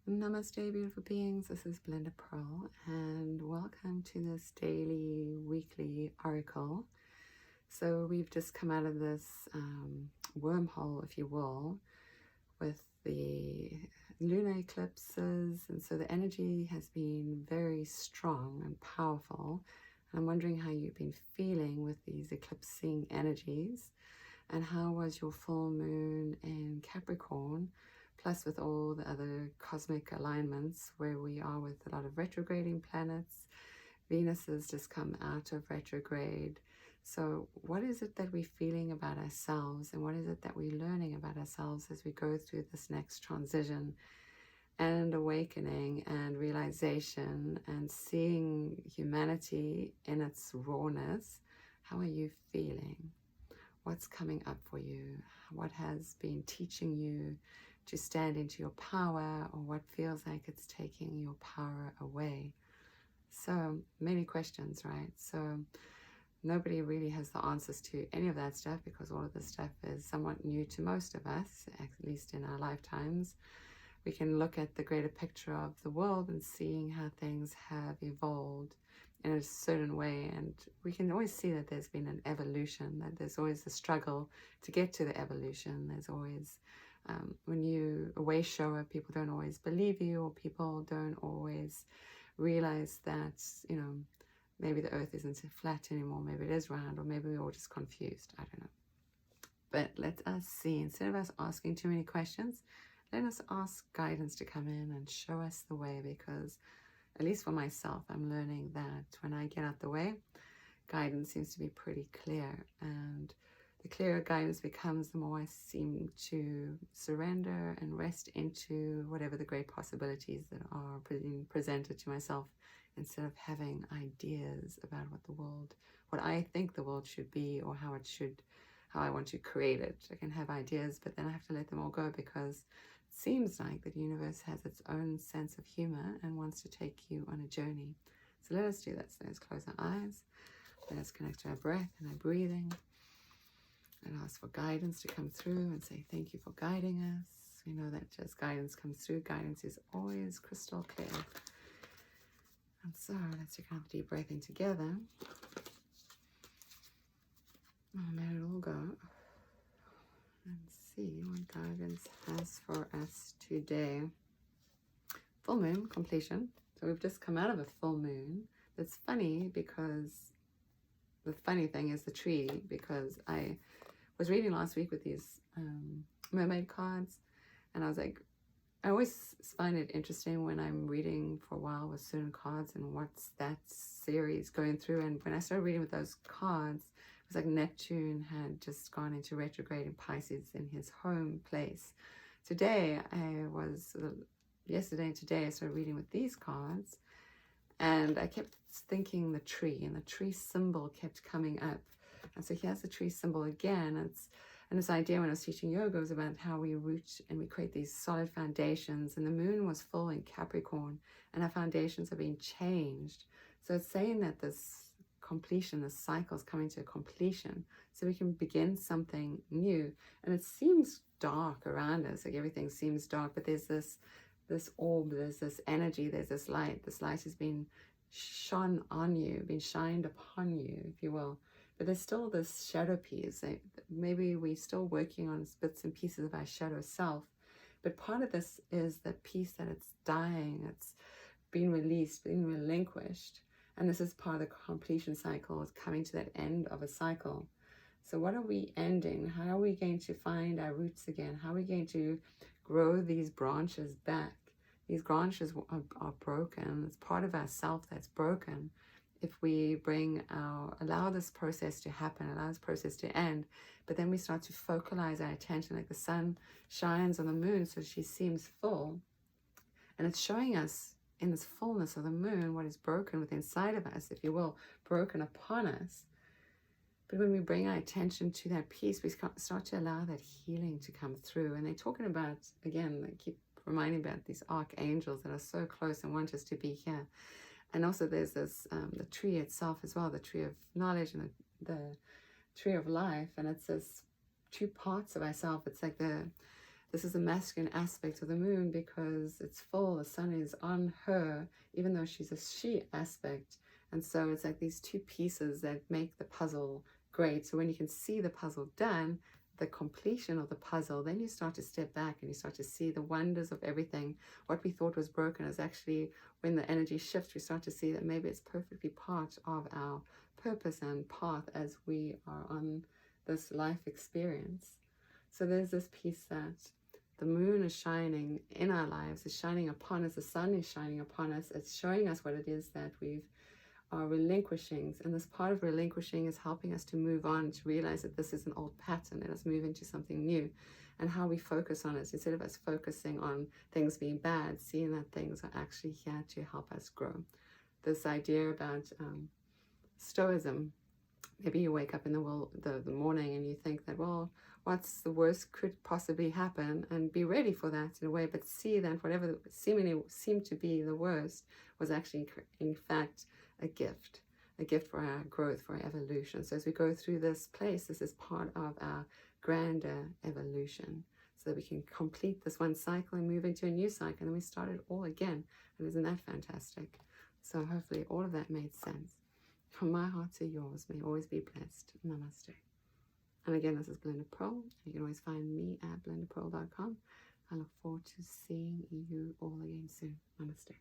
Namaste, beautiful beings. This is Belinda Pearl, and welcome to this daily, weekly oracle. So, we've just come out of this wormhole, if you will, with the lunar eclipses, and so the energy has been very strong and powerful. And I'm wondering how you've been feeling with these eclipsing energies, and how was your full moon in Capricorn, plus with all the other cosmic alignments where we are with a lot of retrograding planets. Venus has just come out of retrograde. So what is it that we're feeling about ourselves, and what is it that we're learning about ourselves as we go through this next transition and awakening and realization and seeing humanity in its rawness? How are you feeling? What's coming up for you? What has been teaching you to stand into your power, or what feels like it's taking your power away? So many questions, right? So nobody really has the answers to any of that stuff, because all of this stuff is somewhat new to most of us, at least in our lifetimes. We can look at the greater picture of the world and seeing how things have evolved in a certain way, and we can always see that there's been an evolution, that there's always a struggle to get to the evolution. There's always, when you away shower, people don't always believe you, or people don't always realize that, maybe the earth isn't flat anymore, maybe it is round, or maybe we're all just confused. I don't know. But let us see, instead of us asking too many questions, let us ask guidance to come in and show us the way, because at least for myself, I'm learning that when I get out the way, guidance seems to be pretty clear. And the clearer guidance becomes, the more I seem to surrender and rest into whatever the great possibilities that are being presented to myself, instead of having ideas about what I think the world should be, or how I want to create it. I can have ideas, but then I have to let them all go, because seems like the universe has its own sense of humor and wants to take you on a journey. So let us do that. So let's close our eyes. Let us connect to our breath and our breathing, and ask for guidance to come through, and say thank you for guiding us. We know that as guidance comes through, guidance is always crystal clear. And so let's take another deep breath in together. And let it all go. And see what guidance has for us today. Full moon completion. So we've just come out of a full moon. That's funny, because the funny thing is the tree, because I was reading last week with these mermaid cards, and I was like, I always find it interesting when I'm reading for a while with certain cards and what's that series going through. And when I started reading with those cards, it was like Neptune had just gone into retrograde in Pisces in his home place. Yesterday and today I started reading with these cards, and I kept thinking the tree, and the tree symbol kept coming up. And so here's the tree symbol again. And this idea when I was teaching yoga was about how we root and we create these solid foundations. And the moon was full in Capricorn, and our foundations are being changed. So it's saying that this completion, this cycle is coming to a completion, so we can begin something new. And it seems dark around us, like everything seems dark, but there's this orb, there's this energy, there's this light. This light has been shone on you, been shined upon you, if you will. But there's still this shadow piece. Maybe we're still working on bits and pieces of our shadow self. But part of this is the piece that it's dying, it's being released, being relinquished. And this is part of the completion cycle, is coming to that end of a cycle. So what are we ending? How are we going to find our roots again? How are we going to grow these branches back? These branches are broken. It's part of ourself that's broken. If we allow this process to happen, allow this process to end, but then we start to focalize our attention, like the sun shines on the moon, so she seems full, and it's showing us in this fullness of the moon what is broken within inside of us, if you will, broken upon us. But when we bring our attention to that piece, we start to allow that healing to come through. And they're talking about, again, they keep reminding about these archangels that are so close and want us to be here. And also there's this, the tree itself as well, the tree of knowledge and the tree of life. And it's this two parts of ourself. It's like the this is a masculine aspect of the moon because it's full, the sun is on her, even though she's a she aspect. And so it's like these two pieces that make the puzzle great. So when you can see the puzzle done, the completion of the puzzle, then you start to step back and you start to see the wonders of everything. What we thought was broken is actually, when the energy shifts, we start to see that maybe it's perfectly part of our purpose and path as we are on this life experience. So there's this piece that the moon is shining in our lives, is shining upon us, the sun is shining upon us. It's showing us what it is that we've are relinquishing, and this part of relinquishing is helping us to move on, to realize that this is an old pattern. Let us move into something new, and how we focus on it, instead of us focusing on things being bad, seeing that things are actually here to help us grow. This idea about stoicism. Maybe you wake up in the morning and you think that, well, what's the worst could possibly happen, and be ready for that in a way, but see that whatever seemingly seemed to be the worst was actually in fact a gift for our growth, for our evolution. So as we go through this place, this is part of our grander evolution, so that we can complete this one cycle and move into a new cycle, and then we start it all again. And isn't that fantastic? So hopefully all of that made sense. From my heart to yours, may you always be blessed. Namaste. And again, this is Belinda Pearl. You can always find me at belindapearl.com. I look forward to seeing you all again soon. Namaste.